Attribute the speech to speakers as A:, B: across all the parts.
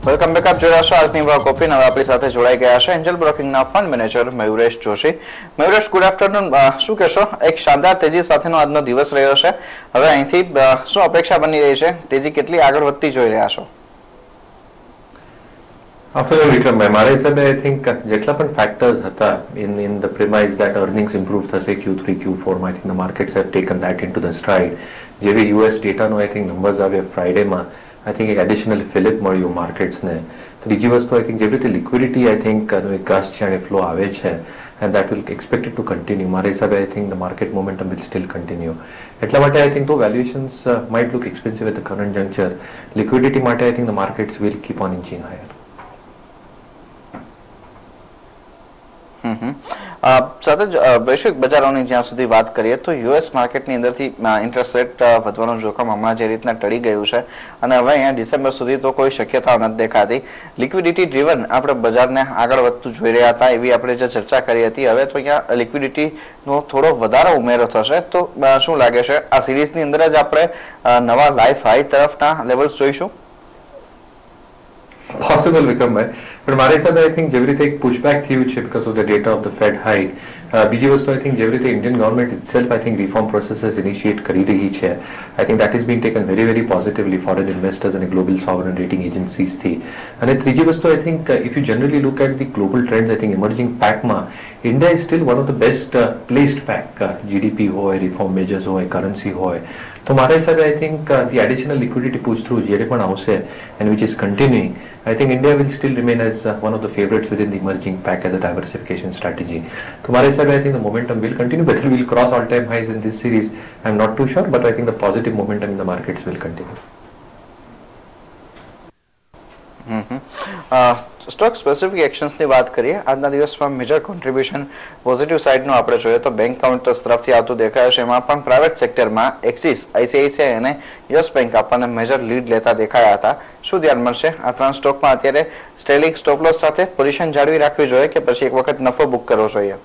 A: Welcome back. આપ જોઈ રહ્યા છો આજની બ્રોક ઓપી. હવે આપણી સાથે જોડાઈ ગયા છે એન્જલ બ્રોકિંગના fund manager Mayuresh Joshi. Mayuresh, good afternoon. શું કહેશો? એક શાનદાર તેજી સાથેનો આજનો દિવસ રહ્યો છે. હવે અહીંથી શું અપેક્ષા બની રહી છે? તેજી કેટલી આગળ વધતી જોઈ રહ્યા છો?
B: Afternoon, Vikram. મારા હિસાબે આઈ થિંક જેટલા પણ ફેક્ટર્સ હતા in the premise that earnings improve થશે Q3 Q4 માં, I think the markets have taken that into the stride. જેવી US ડેટાનો આઈ થિંક નંબર્સ આવ્યા ફ્રાઈડેમાં, આઈ થિંક એક એડિશનલ ફિલિપ મળ્યું માર્કેટ્સને. ત્રીજી વસ્તુ આઈ થિંક જેવી રીતે લિક્વિડિટી આઈ થિંક એક ગસ્ટ છે અને ફ્લો આવે છે and that will expected to continue. મારા હિસાબે I think the market momentum will still continue. એટલા માટે આઈ થિંક તો valuations might look expensive at the current juncture. Liquidity માટે I think the markets will keep on inching higher.
A: સાથે જ વૈશ્વિક બજારોની જ્યાં સુધી વાત કરીએ તો યુએસ માર્કેટની અંદરથી ઇન્ટરેસ્ટ રેટ વધવાનું જોખમ હમણાં જે રીતના ટળી ગયું છે અને હવે અહીંયા ડિસેમ્બર સુધી તો કોઈ શક્યતાઓ નથી દેખાતી. લિક્વિડિટી ડ્રીવન આપણે બજારને આગળ વધતું જોઈ રહ્યા હતા એવી આપણે જે ચર્ચા કરી હતી. હવે તો અહીંયા લિક્વિડિટીનો થોડો વધારો ઉમેરો થશે તો શું લાગે છે આ સિરીઝની અંદર જ આપણે નવા લાઈફ હાઈ તરફના લેવલ્સ જોઈશું?
B: Possible, Vikram, but મારા હિસાબે આઈ થિંક જેવી રીતે એક પુશબેક થયું છે because of the data of the Fed hike. બીજી વસ્તુ આઈ થિંક જેવી રીતે Indian government itself I think reform processes initiate કરી રહી છે. I think that is been taken very positively foreign investors અને ગ્લોબલ સોવરન રેટિંગ એજન્સીસથી. અને ત્રીજી વસ્તુ I think if you generally look at the global trends, I think emerging પેકમાં India is still one of the best placed pack. GDP હોય, reform measures હોય, currency હોય. તો મારા હિસાબે I think the additional liquidity push through જ્યારે પણ આવશે and which is continuing, I think India will still remain as one of the favorites within the emerging pack as a diversification strategy. So, my side, I think the momentum will continue, but it will cross all-time highs in this series. I'm not too sure, but I think the positive momentum in the markets will continue.
A: Stock specific એક્શન્સની વાત કરીએ. આજના દિવસમાં major contribution positive સાઇડનું આપણે જોઈએ તો bank counters તરફથી આવતું દેખાય છે. એમાં પણ પ્રાઇવેટ સેક્ટરમાં એક્સિસ, આઈસીઆઈસીઆઈ અને યસ બેંક આપણને મેજર લીડ લેતા દેખાયા હતા. શું ધ્યાન મળશે આ ત્રણ સ્ટોકમાં? અત્યારે સ્ટેલિંગ સ્ટોપ લોસ સાથે પોઝિશન જાળવી રાખવી જોઈએ કે પછી એક વખત નફો બુક કરવો જોઈએ?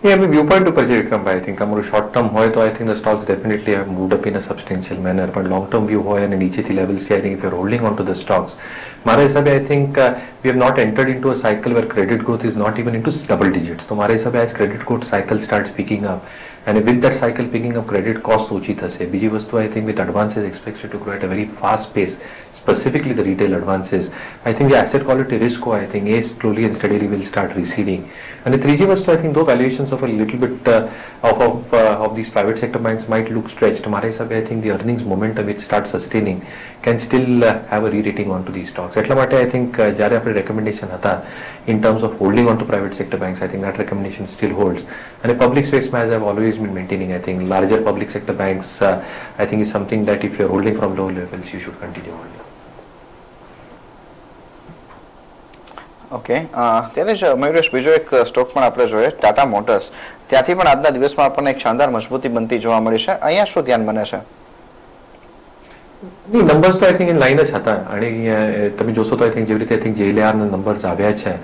B: Yeah, I mean, viewpoint ઉપર છે વિક્રમભાઈ. આઈ થિંક અમારું શોર્ટ ટર્મ હોય તો I think the stocks definitely have moved up in a substantial manner, પણ લોંગ ટર્મ વ્યૂ હોય અને નીચેથી લેવલ્સથી I think if you are holding on to the stocks, મારા હિસાબે I think we have not entered into a cycle where credit growth is not even into double digits. તો મારા હિસાબે as credit growth cycle starts picking up and with that cycle picking up, credit cost ઓછી થશે. બીજી વસ્તુ I think with advances expected to grow at a very fast pace, specifically the retail advances, I think the asset quality risk I think slowly and steadily will start receding. And the ત્રીજી વસ્તુ I think though valuations of a little bit of these private sector banks might look stretched, મારા હિસાબે I think the earnings momentum which starts sustaining can still have a re-rating onto these stocks. એટલા માટે I think જ્યારે આપણે recommendation હતા in terms of holding on to private sector banks, I think that recommendation still holds. અને public space માં as I've always been maintaining, I think larger public sector banks I think is something that if you're holding from low levels you should continue holding.
A: Okay, ત્યારે જ મયુરેશ બીજો એક stock પણ આપણે જોઈએ, Tata motors. ત્યાંથી પણ આજના દિવસમાં આપણને એક શાનદાર મજબૂતી બનતી જોવા મળી છે. અહીંયા શું ધ્યાન બને છે?
B: નંબર્સ તો આઈ થિંક ઇન લાઈન જ હતા અને તમે જોશો તો આઈ થિંક જેવી રીતે આઈ થિંક જેએલઆરના નંબર્સ આવ્યા છે,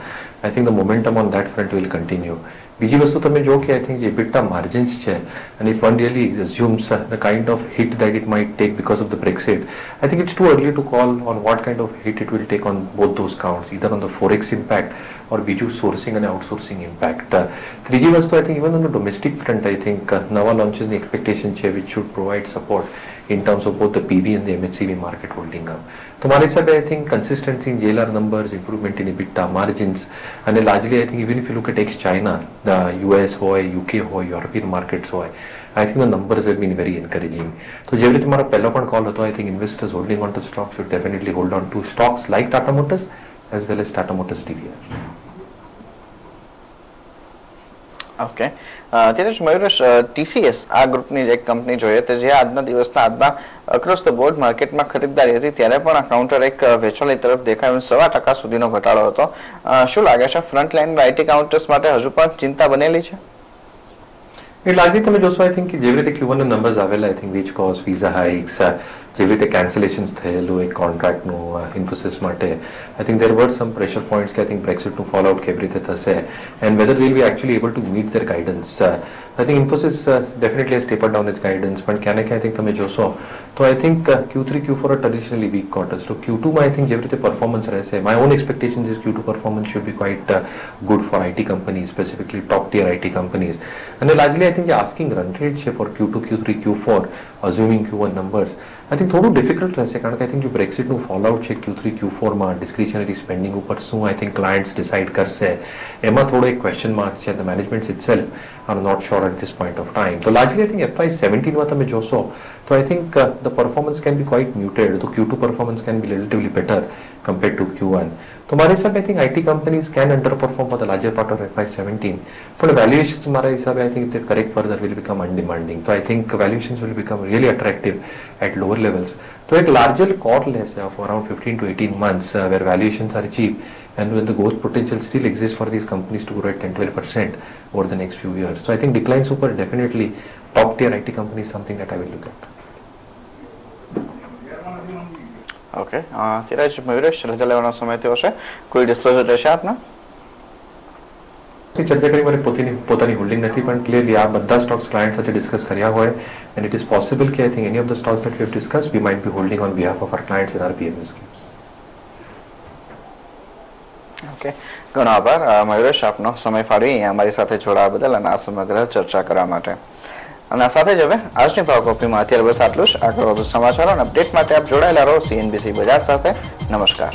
B: I think the momentum on that front will continue. બીજી વસ્તુ તમે જો કે આઈ થિંક જે EBITDA માર્જિન્સ છે અને if one really assumes the kind of hit that it might take because of the Brexit, I think it's too early to call on what kind of hit it will take on both those counts, either on the forex impact or બીજું sourcing અને outsourcing impact. ત્રીજી વસ્તુ I think even on the domestic front I think નવા launchesની expectation છે which should provide support in terms of both the PV and the MHCV market holding up. તો મારા હિસાબે I think consistency in JLR numbers, improvement in EBITDA margins, and largely I think even if you look at ex-China, the US હોય, UK હોય, European markets હોય, I think the numbers have been very encouraging. તો જેવી રીતે મારો પહેલો પણ call હતો, I think investors holding on to stocks should definitely hold on to stocks like Tata Motors as well as Tata Motors DVR.
A: Okay, ત્યારે જ મયુરેશ TCS આ ગ્રુપની એક કંપની જોઈએ તો જે આજના દિવસના આજના અક્રોસ ધ બોર્ડ માર્કેટમાં ખરીદદારી હતી ત્યારે પણ આ કાઉન્ટર એક વેચવાલી તરફ દેખાયું, 0.5% સુધીનો ઘટાડો હતો. શું લાગે છે ફ્રન્ટ લાઈન આઈટી કાઉન્ટર્સ માટે હજુ પણ ચિંતા બનેલી છે? એટલે આજે તમે જોશો આઈ થિંક જેવી રીતે Q1 ના નંબર્સ આવેલા I think wage cost, visa hikes,
B: જેવી રીતે કેન્સલેશન્સ થયેલું એક કોન્ટ્રાક્ટનું ઇન્ફોસિસ માટે, I think there were some pressure points કે આઈ થિંક બ્રેક્સિટનું ફોલ આઉટ કેવી રીતે થશે and whether will be actually able to meet their guidance. I think Infosys definitely has tapered down its guidance, પણ ક્યાં ને ક્યાં આઈ થિંક તમે જોશો તો I think Q3, Q4 are traditionally weak quarters. તો Q2માં આઈ થિંક જેવી રીતે પરફોર્મન્સ રહેશે, my own expectation is Q2 performance should be quite good for IT companies, specifically top tier IT companies. અને largely I think જે asking run rate છે for Q2, Q3, Q4 assuming Q1 numbers, I think થોડું difficult રહેશે, કારણ કે I think જો બ્રેક્સિટનું ફોલઆઉટ છે Q3, Q4માં discretionary spending ઉપર શું આઈ થિંક ક્લાયન્ટ્સ ડિસાઇડ કરશે, એમાં થોડો એક ક્વેશ્ચન માર્ક છે. The management itself are not sure at this point of time. તો લાર્જલી આઈ થિંક FY17માં તમે જોશો તો I think the performance can be quite muted. તો Q2 performance can be relatively better compared to Q1. તો મારા હિસાબે I think IT companies can underperform for the larger part of FY17, પણ valuations મારા હિસાબે આઈ થિંક તે correct further will become અનડિમાન્ડિંગ. તો I think valuations will become really attractive at lower levels. તો એક લાર્જર કોર લેશે of around 15 to 18 months where valuations are cheap and when the growth potential still exists for these companies to grow at 10-12% over the next few years. So I think decline super definitely top tier IT companies something that I will look at.
A: Okay, Dhiraj, Mayuresh, રજા લેવાનો સમય થયો છે, કોઈ disclosure રહેશે આપના?
B: ચર્ચા કરી મારી પોતાની હોલ્ડિંગ નથી, પણ ક્લિયરલી આ બધા સ્ટોક્સ ક્લાયન્ટ સાથે ડિસ્કસ કર્યા હોય એન્ડ ઇટ ઇઝ પોસિબલ કે I think any of the stocks that we have discussed we might be holding on behalf of our clients in our PMS schemes.
A: Okay, ઘણો આભાર મયુરેશ, આપનો સમય ફાળવી અહીંયા અમારી સાથે જોડાવા બદલ અને આ સમગ્ર ચર્ચા કરવા માટે. અને આ સાથે જ હવે આજની ભાવ કોપીમાં અત્યારે બસ આટલું જ. આગળ વધુ સમાચારો અને અપડેટ માટે આપ જોડાયેલા રહો CNBC બજાર સાથે. નમસ્કાર.